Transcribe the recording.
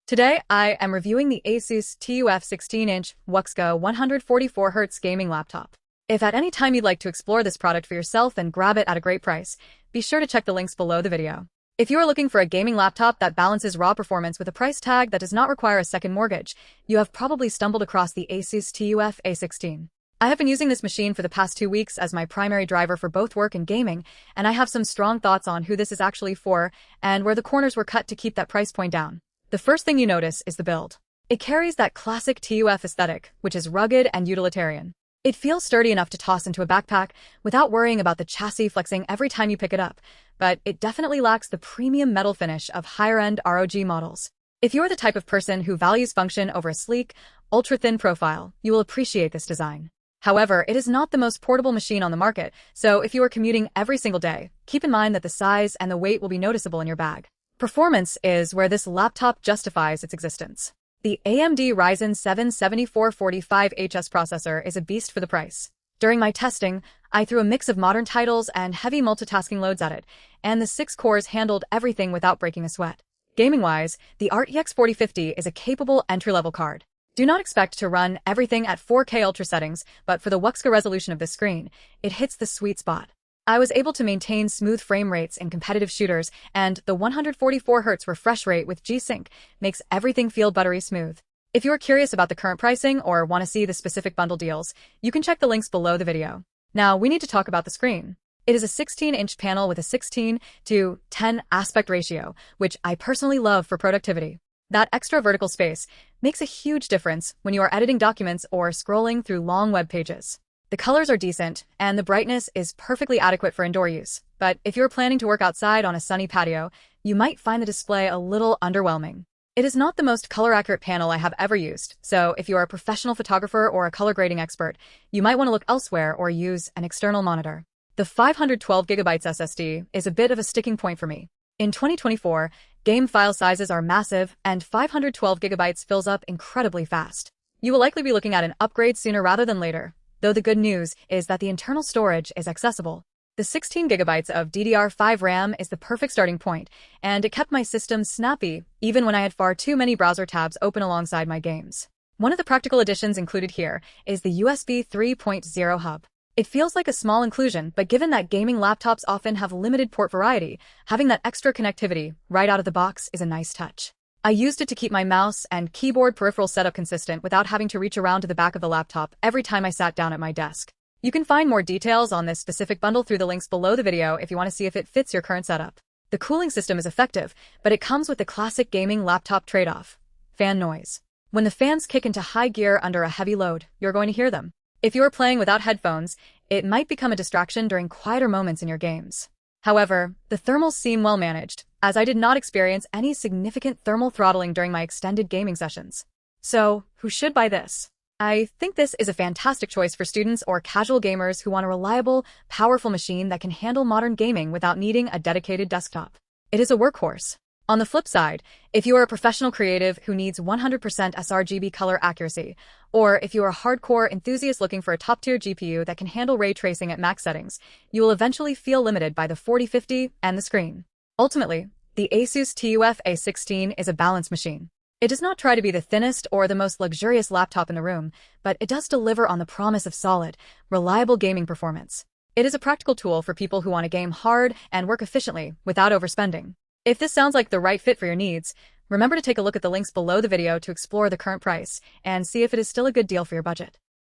Today, I am reviewing the ASUS TUF 16-inch WUXGA 144Hz gaming laptop. If at any time you'd like to explore this product for yourself and grab it at a great price, be sure to check the links below the video. If you are looking for a gaming laptop that balances raw performance with a price tag that does not require a second mortgage, you have probably stumbled across the ASUS TUF A16. I have been using this machine for the past 2 weeks as my primary driver for both work and gaming, and I have some strong thoughts on who this is actually for and where the corners were cut to keep that price point down. The first thing you notice is the build. It carries that classic TUF aesthetic, which is rugged and utilitarian. It feels sturdy enough to toss into a backpack without worrying about the chassis flexing every time you pick it up, but it definitely lacks the premium metal finish of higher-end ROG models. If you're the type of person who values function over a sleek, ultra-thin profile, you will appreciate this design. However, it is not the most portable machine on the market, so if you are commuting every single day, keep in mind that the size and the weight will be noticeable in your bag. Performance is where this laptop justifies its existence. The AMD Ryzen 7 7445HS processor is a beast for the price. During my testing, I threw a mix of modern titles and heavy multitasking loads at it, and the 6 cores handled everything without breaking a sweat. Gaming-wise, the RTX 4050 is a capable entry-level card. Do not expect to run everything at 4K ultra settings, but for the WUXGA resolution of this screen, it hits the sweet spot. I was able to maintain smooth frame rates in competitive shooters, and the 144Hz refresh rate with G-Sync makes everything feel buttery smooth. If you are curious about the current pricing or want to see the specific bundle deals, you can check the links below the video. Now, we need to talk about the screen. It is a 16-inch panel with a 16:10 aspect ratio, which I personally love for productivity. That extra vertical space makes a huge difference when you are editing documents or scrolling through long web pages. The colors are decent, and the brightness is perfectly adequate for indoor use. But if you're planning to work outside on a sunny patio, you might find the display a little underwhelming. It is not the most color-accurate panel I have ever used, so if you are a professional photographer or a color grading expert, you might want to look elsewhere or use an external monitor. The 512GB SSD is a bit of a sticking point for me. In 2024, game file sizes are massive, and 512GB fills up incredibly fast. You will likely be looking at an upgrade sooner rather than later, though the good news is that the internal storage is accessible. The 16GB of DDR5 RAM is the perfect starting point, and it kept my system snappy even when I had far too many browser tabs open alongside my games. One of the practical additions included here is the USB 3.0 hub. It feels like a small inclusion, but given that gaming laptops often have limited port variety, having that extra connectivity right out of the box is a nice touch. I used it to keep my mouse and keyboard peripheral setup consistent without having to reach around to the back of the laptop every time I sat down at my desk. You can find more details on this specific bundle through the links below the video if you want to see if it fits your current setup. The cooling system is effective, but it comes with the classic gaming laptop trade-off: fan noise. When the fans kick into high gear under a heavy load, you're going to hear them. If you are playing without headphones, it might become a distraction during quieter moments in your games. However, the thermals seem well managed, as I did not experience any significant thermal throttling during my extended gaming sessions. So, who should buy this? I think this is a fantastic choice for students or casual gamers who want a reliable, powerful machine that can handle modern gaming without needing a dedicated desktop. It is a workhorse. On the flip side, if you are a professional creative who needs 100% sRGB color accuracy, or if you are a hardcore enthusiast looking for a top-tier GPU that can handle ray tracing at max settings, you will eventually feel limited by the 4050 and the screen. Ultimately, the ASUS TUF A16 is a balanced machine. It does not try to be the thinnest or the most luxurious laptop in the room, but it does deliver on the promise of solid, reliable gaming performance. It is a practical tool for people who want to game hard and work efficiently without overspending. If this sounds like the right fit for your needs, remember to take a look at the links below the video to explore the current price and see if it is still a good deal for your budget.